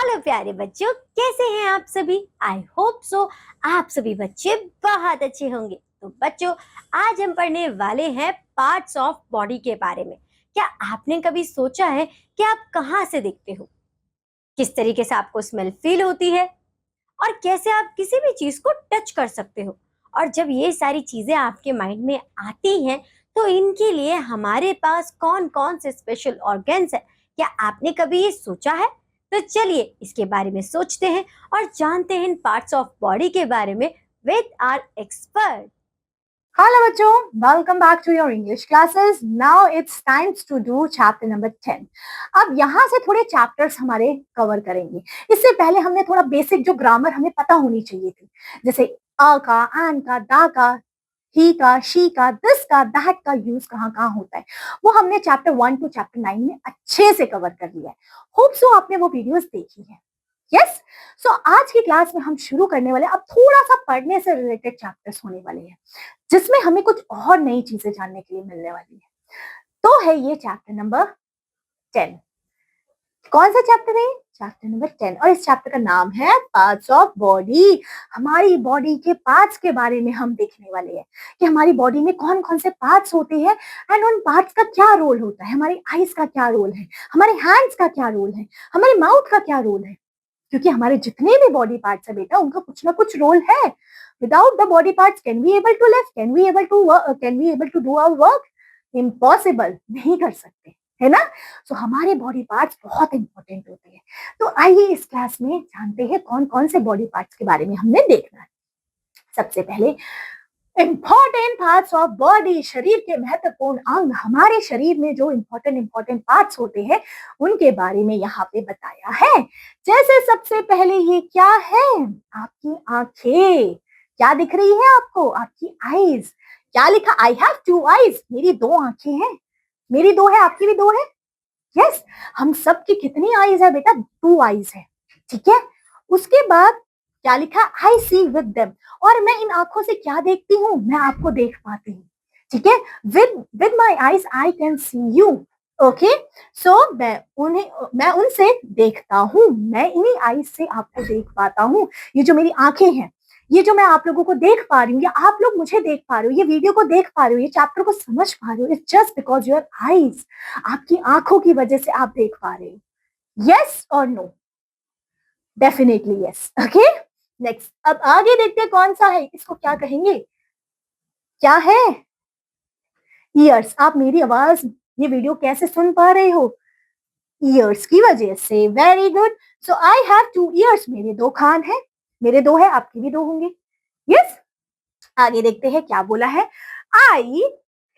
Hello प्यारे बच्चों, कैसे हैं आप सभी। आई होप सो आप सभी बच्चे बहुत अच्छे होंगे। तो बच्चों, आज हम पढ़ने वाले हैं पार्ट्स ऑफ बॉडी के बारे में। क्या आपने कभी सोचा है कि आप कहाँ से दिखते हो, किस तरीके से आपको स्मेल फील होती है और कैसे आप किसी भी चीज को टच कर सकते हो। और जब ये सारी चीजें आपके माइंड में आती हैं तो इनके लिए हमारे पास कौन कौन से स्पेशल ऑर्गन्स है, क्या आपने कभी ये सोचा है। तो चलिए इसके बारे में सोचते हैं और जानते हैं इन पार्ट्स ऑफ बॉडी के बारे में विद आवर एक्सपर्ट। Hello बच्चों, welcome back to your English classes. Now it's time to do chapter number 10. अब यहाँ से थोड़े चैप्टर्स हमारे कवर करेंगे। इससे पहले हमने थोड़ा बेसिक जो ग्रामर हमें पता होनी चाहिए थी, जैसे अ का, एन का, दा का, ही का, शी का, दिस का, दैट का यूज कहाँ कहाँ होता है, वो हमने चैप्टर 1 टू चैप्टर 9 में अच्छे से कवर कर लिया है। होप सो आपने वो वीडियोस देखी है। यस, सो आज की क्लास में हम शुरू करने वाले, अब थोड़ा सा पढ़ने से रिलेटेड चैप्टर्स होने वाले हैं जिसमें हमें कुछ और नई चीजें जानने के लिए मिलने वाली है। तो है ये चैप्टर नंबर 10। कौन सा चैप्टर है? चैप्टर नंबर 10, और इस चैप्टर का नाम है पार्ट्स ऑफ बॉडी। हमारी बॉडी के पार्ट्स के बारे में हम देखने वाले हैं कि हमारी बॉडी में कौन कौन से पार्ट्स होते हैं एंड उन पार्ट्स का क्या रोल होता है। हमारी आईज का क्या रोल है, हमारे हैंड्स का क्या रोल है, हमारे माउथ का क्या रोल है, क्योंकि हमारे जितने भी बॉडी पार्ट्स है बेटा, उनका कुछ ना कुछ रोल है। Without the body parts can we able to live, can we able to do our work? Impossible, नहीं कर सकते, है ना। सो हमारे बॉडी पार्ट्स बहुत इंपॉर्टेंट होते हैं। तो आइए इस क्लास में जानते हैं कौन कौन से बॉडी पार्ट्स के बारे में हमने देखना है। सबसे पहले इंपॉर्टेंट पार्ट्स ऑफ बॉडी, शरीर के महत्वपूर्ण अंग। हमारे शरीर में जो इंपॉर्टेंट पार्ट्स होते हैं उनके बारे में यहाँ पे बताया है। जैसे सबसे पहले ये क्या है? आपकी आंखें। क्या दिख रही है आपको? आपकी आईज। क्या लिखा? आई हैव टू आईज, मेरी दो आंखें हैं। मेरी दो है, आपकी भी दो है। यस, हम सब की कितनी आईज है बेटा? टू आईज है, ठीक है। उसके बाद क्या लिखा? आई सी विद देम, और मैं इन आंखों से क्या देखती हूँ? मैं आपको देख पाती हूँ, ठीक है। With my eyes I can see you. Okay, so मैं उनसे देखता हूँ, मैं इन्हीं आईज से आपको देख पाता हूँ। ये जो मेरी आंखें हैं, ये जो मैं आप लोगों को देख पा रही हूँ, या आप लोग मुझे देख पा रहे हो, ये वीडियो को देख पा रहे हो, ये चैप्टर को समझ पा रहे हो, it's just because your eyes. आपकी आंखों की वजह से आप देख पा रहे हो। यस और no? Definitely yes. Okay, next, अब आगे देखते हैं कौन सा है। इसको क्या कहेंगे? क्या है? ईयर्स। आप मेरी आवाज, ये वीडियो कैसे सुन पा रहे हो? ईयर्स की वजह से। Very good. So I have two years, मेरे दो कान हैं। मेरे दो है, आपके भी दो होंगे। यस, आगे देखते हैं क्या बोला है। आई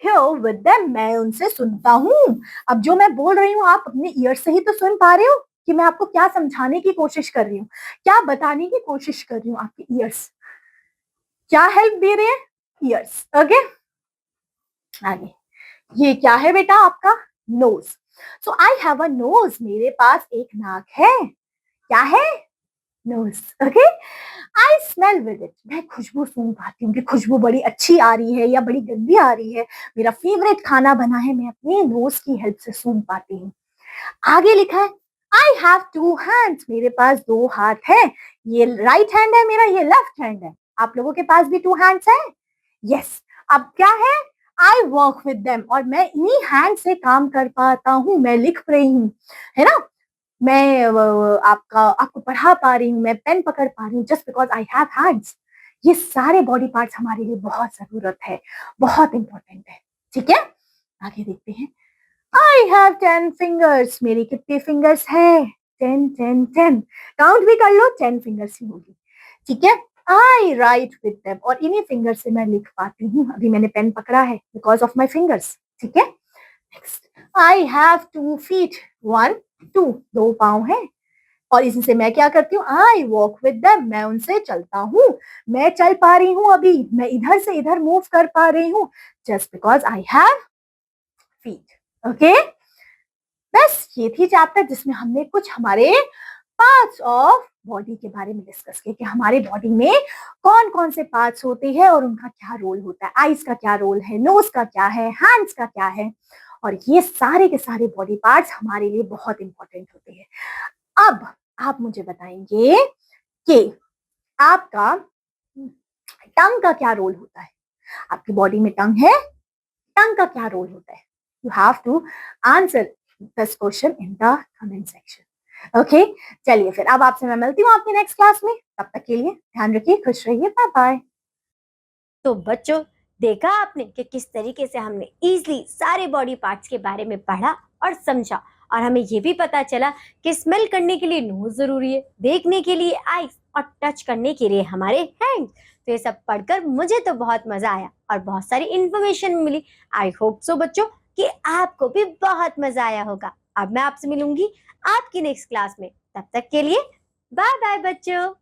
hear with them, मैं उनसे सुनता हूँ। अब जो मैं बोल रही हूँ आप अपने ईयर से ही तो सुन पा रहे हो कि मैं आपको क्या समझाने की कोशिश कर रही हूँ, क्या बताने की कोशिश कर रही हूँ। आपके ईयर्स क्या हेल्प दे रहे हैं? ईयर्स। ओके, आगे ये क्या है बेटा? आपका nose. So I have a nose, मेरे पास एक नाक है। क्या है? Nose. Okay, I smell with it, मैं खुशबू सूंघ पाती हूँ कि खुशबू बड़ी अच्छी आ रही है या बड़ी गंदी आ रही है। मेरा फेवरेट खाना बना है, मैं अपने नोज की हेल्प से सूंघ पाती हूँ। आगे लिखा है आई हैव टू हैंड्स, मेरे पास दो हाथ है। ये राइट हैंड है मेरा, ये लेफ्ट हैंड है। आप लोगों के पास भी टू हैंड्स है? यस। अब क्या है? आई वर्क विद देम, और मैं इन्हीं हैंड से काम कर पाता हूँ। मैं लिख रही हूँ, है ना, मैं आपको पढ़ा पा रही हूँ, मैं पेन पकड़ पा रही हूँ, just because I have hands. ये सारे बॉडी पार्ट्स हमारे लिए बहुत जरूरत है, बहुत इंपॉर्टेंट है, ठीक है। आगे देखते हैं। आई हैव 10 फिंगर्स, मेरे कितने फिंगर्स है? 10 10 10, काउंट भी कर लो, 10 फिंगर्स ही होगी, ठीक है। आई राइट विद देम, और इन्हीं फिंगर से मैं लिख पाती हूँ। अभी मैंने पेन पकड़ा है बिकॉज ऑफ माई फिंगर्स, ठीक है। नेक्स्ट, आई हैव 2 फीट, 1 2, दो पाँव है, और इसी से मैं क्या करती हूँ? आई वॉक विद देम, मैं उनसे चलता हूँ। मैं चल पा रही हूँ, अभी मैं इधर से इधर मूव कर पा रही हूँ, just because I have feet. Okay, बस ये थी चैप्टर जिसमें हमने कुछ हमारे पार्ट्स ऑफ बॉडी के बारे में डिस्कस किया कि हमारे बॉडी में कौन कौन से पार्ट्स होते हैं और उनका क्या रोल होता है। आईज का क्या रोल है, नोज का क्या है, हैंड्स का क्या है, और ये सारे के सारे बॉडी पार्ट्स हमारे लिए बहुत इंपॉर्टेंट होते हैं। अब आप मुझे बताएंगे कि आपका टंग का क्या रोल होता है। आपकी बॉडी में टंग है, टंग का क्या रोल होता है। You have to answer this question in the comment section. Okay, चलिए फिर अब आपसे मैं मिलती हूँ आपकी नेक्स्ट क्लास में। तब तक के लिए ध्यान रखिए, खुश रहिए, बाय बाय। तो बच्चों, देखा आपने कि किस तरीके से हमने इजीली सारे बॉडी पार्ट्स के बारे में पढ़ा और समझा, और हमें ये भी पता चला कि स्मेल करने के लिए नोज जरूरी है, देखने के लिए आईज और टच करने के लिए हमारे हैंड्स। तो ये सब पढ़कर मुझे तो बहुत मजा आया और बहुत सारी information milli. I hope so बच्चों कि आपको भी बहुत मजा आया होगा। अब मैं आपसे मिलूंगी आपकी नेक्स्ट क्लास में। तब तक के लिए बाय बाय बच्चों।